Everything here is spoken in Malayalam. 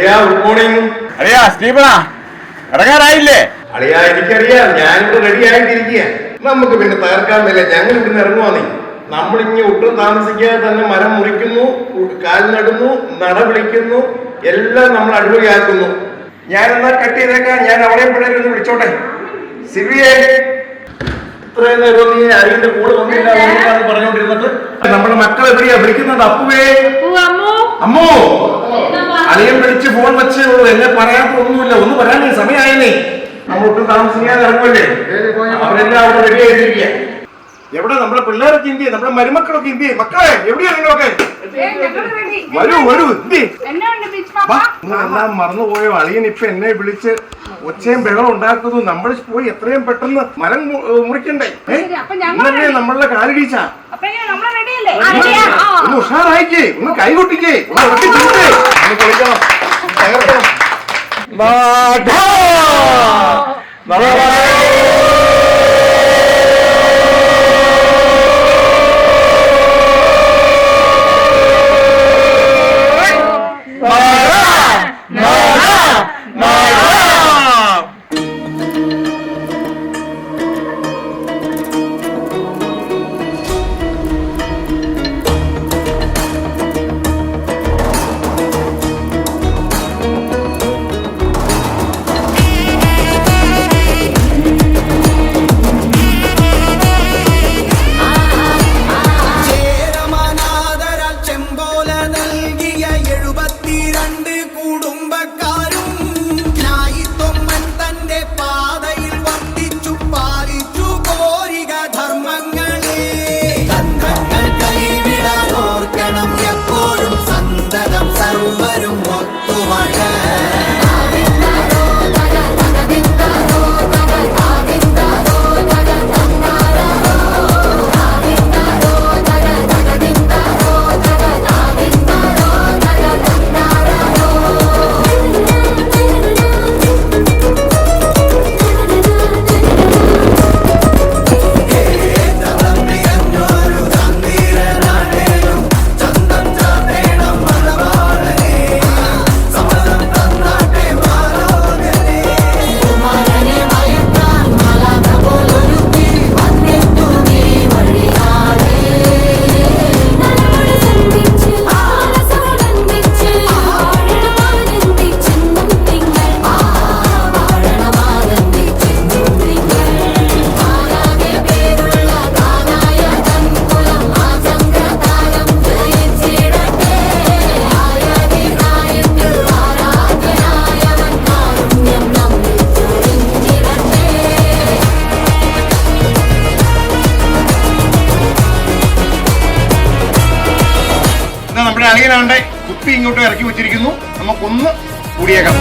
അളിയാ ഗുഡ് മോർണിംഗ്. അളിയാ സ്റ്റീഫനാ ഇറങ്ങാറായില്ലേ? അളിയാ എനിക്കറിയാം, ഞാനിവിടെ റെഡി ആയിട്ടിരിക്കുക. നമുക്ക് പിന്നെ തകർക്കാന്നില്ല, ഞങ്ങൾ ഇവിടുന്ന് ഇറങ്ങുവാന്നേ. നമ്മളിങ്ങനെ ഒട്ടും താമസിക്കാതെ തന്നെ മരം മുറിക്കുന്നു, കാൽ നടുന്നു, നട വിളിക്കുന്നു, എല്ലാം നമ്മൾ അടിപൊളിയാക്കുന്നു. ഞാനെന്നാ കട്ട് ചെയ്തേക്കാം. ഞാൻ അവളെയും പിള്ളേരെ ഒന്ന് വിളിച്ചോട്ടെ. സിവിയെ ഇത്രയും നേരം നീ അരിന്റെ കൂടെ വന്നില്ല പറഞ്ഞോണ്ടിരുന്നിട്ട് നമ്മുടെ മക്കൾ എവിടെയാ വിളിക്കുന്നത്? അപ്പുവേ, അമ്മോ, അളിയൻ വിളിച്ച് ഫോൺ വെച്ച് എന്നെ പറയാത്ത ഒന്നുമില്ല. ഒന്ന് പറയാനേ സമയമായില്ലേ. നമ്മളൊട്ടും താമസിക്കാതെ ഇറങ്ങുമല്ലേ. അവരെല്ലാം അവിടെ റെഡി ആയിട്ടിരിക്കുക. എവിടെ നമ്മുടെ പിള്ളേരൊക്കെ ഇന്ത്യ, നമ്മുടെ മരുമക്കളൊക്കെ ഇന്ത്യ. മക്കളെ എവിടെയാ നിങ്ങളൊക്കെ? വരൂ വരൂ, എല്ലാം മറന്നുപോയോ? അളിയൻ ഇപ്പൊ എന്നെ വിളിച്ച് ഒച്ചയും ബഹളം ഉണ്ടാക്കുന്നു. നമ്മൾ പോയി എത്രയും പെട്ടെന്ന് മരം മുറിക്കണ്ടേ? ഇന്നല്ലേ നമ്മളുടെ കാലടീച്ച. ഒന്ന് ഉഷാറായിക്കേ, ഒന്ന് കൈകൊട്ടിക്കേ, ഒന്ന് ഉറക്കി ചിരിക്കേ, ഒന്ന് കളിക്കണം, തകർക്കണം. നമ്മുടെ അളിയനാണ്ടെ കുപ്പി ഇങ്ങോട്ട് ഇറക്കി വെച്ചിരിക്കുന്നു. നമുക്കൊന്ന് കൂടിയേക്കാം.